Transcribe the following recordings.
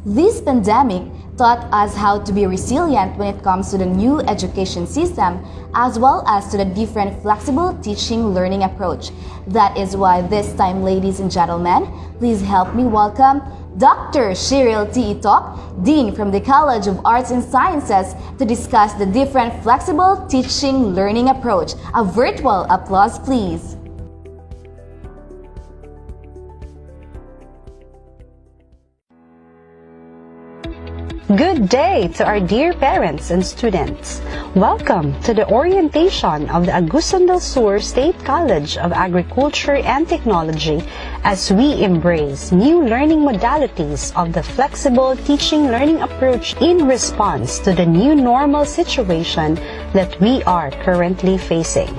This pandemic taught us how to be resilient when it comes to the new education system, as well as to the different flexible teaching learning approach. That is why this time, ladies and gentlemen, please help me welcome Dr. Cheryl T. Itok, Dean from the College of Arts and Sciences, to discuss the different flexible teaching learning approach. A virtual applause, please. Good day to our dear parents and students. Welcome to the orientation of the Agusan del Sur State College of Agriculture and Technology as we embrace new learning modalities of the flexible teaching learning approach in response to the new normal situation that we are currently facing.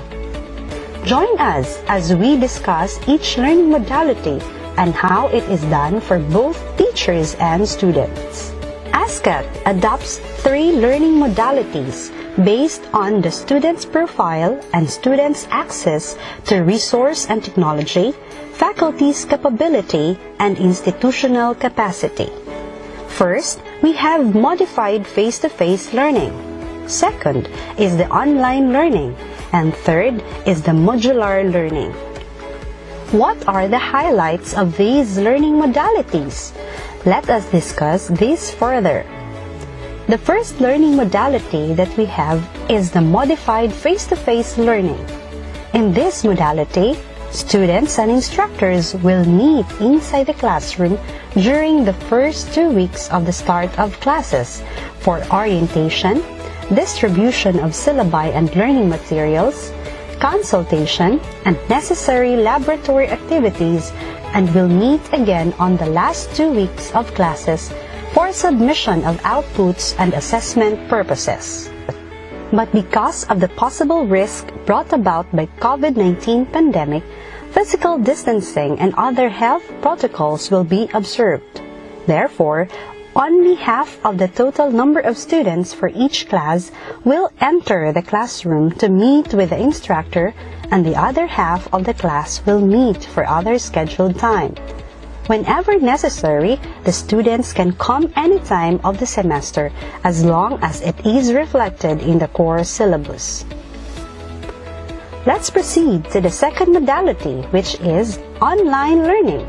Join us as we discuss each learning modality and how it is done for both teachers and students. ASSCAT adopts 3 learning modalities based on the student's profile and student's access to resource and technology, faculty's capability, and institutional capacity. First, we have modified face-to-face learning. Second is the online learning. And third is the modular learning. What are the highlights of these learning modalities? Let us discuss this further. The first learning modality that we have is the modified face-to-face learning. In this modality, students and instructors will meet inside the classroom during the first 2 weeks of the start of classes for orientation, distribution of syllabi and learning materials, consultation, and necessary laboratory activities, and will meet again on the last 2 weeks of classes for submission of outputs and assessment purposes. But because of the possible risk brought about by COVID-19 pandemic, physical distancing and other health protocols will be observed. Therefore, only half of the total number of students for each class will enter the classroom to meet with the instructor, and the other half of the class will meet for other scheduled time. Whenever necessary, the students can come any time of the semester as long as it is reflected in the core syllabus. Let's proceed to the second modality, which is online learning.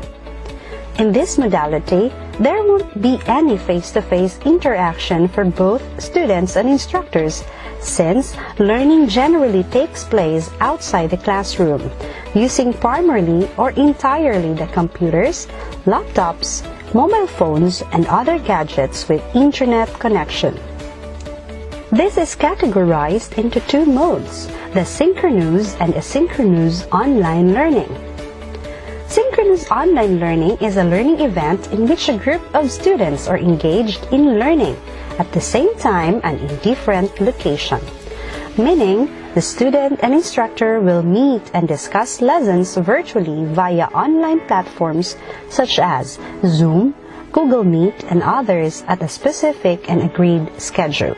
In this modality, there won't be any face-to-face interaction for both students and instructors, since learning generally takes place outside the classroom, using primarily or entirely the computers, laptops, mobile phones, and other gadgets with internet connection. This is categorized into 2 modes, the synchronous and asynchronous online learning. Synchronous online learning is a learning event in which a group of students are engaged in learning at the same time and in different locations, meaning the student and instructor will meet and discuss lessons virtually via online platforms such as Zoom, Google Meet, and others at a specific and agreed schedule.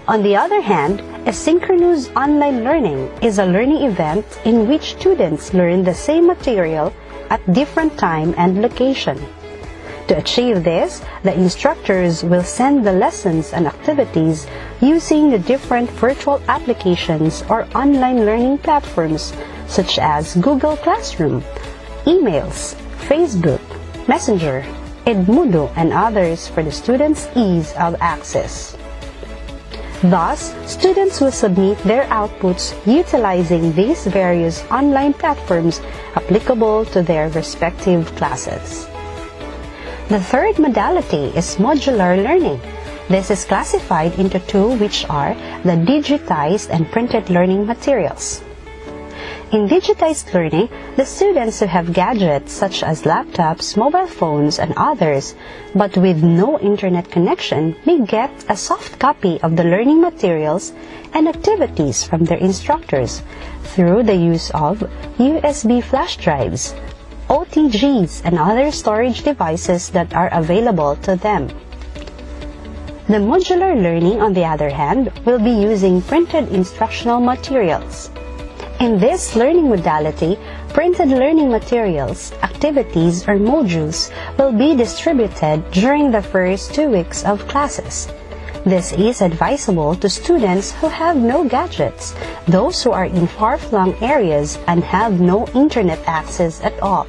On the other hand, asynchronous online learning is a learning event in which students learn the same material at different time and location. To achieve this, the instructors will send the lessons and activities using the different virtual applications or online learning platforms such as Google Classroom, emails, Facebook, Messenger, Edmodo, and others for the students' ease of access. Thus, students will submit their outputs utilizing these various online platforms applicable to their respective classes. The third modality is modular learning. This is classified into 2, which are the digitized and printed learning materials. In digitized learning, the students who have gadgets such as laptops, mobile phones, and others, but with no internet connection, may get a soft copy of the learning materials and activities from their instructors through the use of USB flash drives, OTGs, and other storage devices that are available to them. The modular learning, on the other hand, will be using printed instructional materials. In this learning modality, printed learning materials, activities, or modules will be distributed during the first 2 weeks of classes. This is advisable to students who have no gadgets, those who are in far-flung areas and have no internet access at all.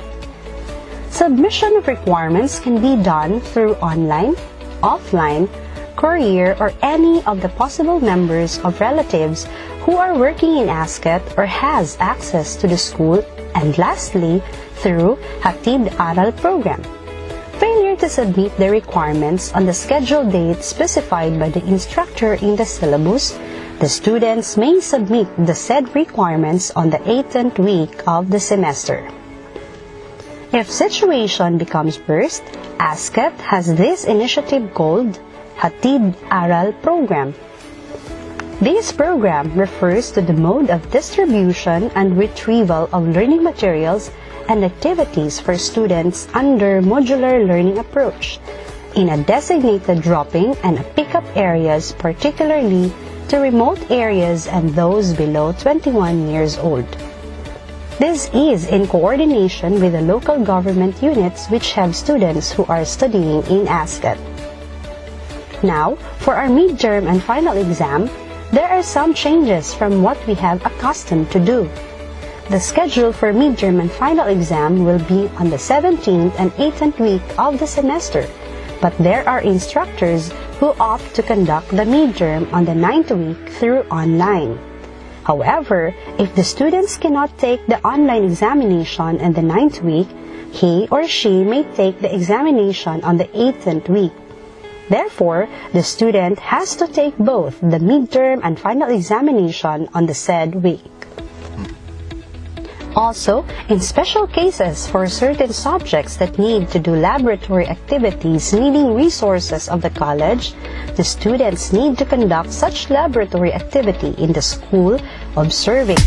Submission of requirements can be done through online, offline, courier, or any of the possible members of relatives who are working in ASSCAT or has access to the school, and lastly, through Hatid Aral program. Failure to submit the requirements on the scheduled date specified by the instructor in the syllabus, the students may submit the said requirements on the 18th week of the semester. If situation becomes worse, ASSCAT has this initiative called Hatid Aral program. This program refers to the mode of distribution and retrieval of learning materials and activities for students under modular learning approach in a designated dropping and pickup areas, particularly to remote areas and those below 21 years old. This is in coordination with the local government units which have students who are studying in ASSCAT. Now, for our midterm and final exam, there are some changes from what we have accustomed to do. The schedule for midterm and final exam will be on the 17th and 18th week of the semester, but there are instructors who opt to conduct the midterm on the 9th week through online. However, if the students cannot take the online examination in the 9th week, he or she may take the examination on the 18th week. Therefore, the student has to take both the midterm and final examination on the said week. Also, in special cases for certain subjects that need to do laboratory activities needing resources of the college, the students need to conduct such laboratory activity in the school, observing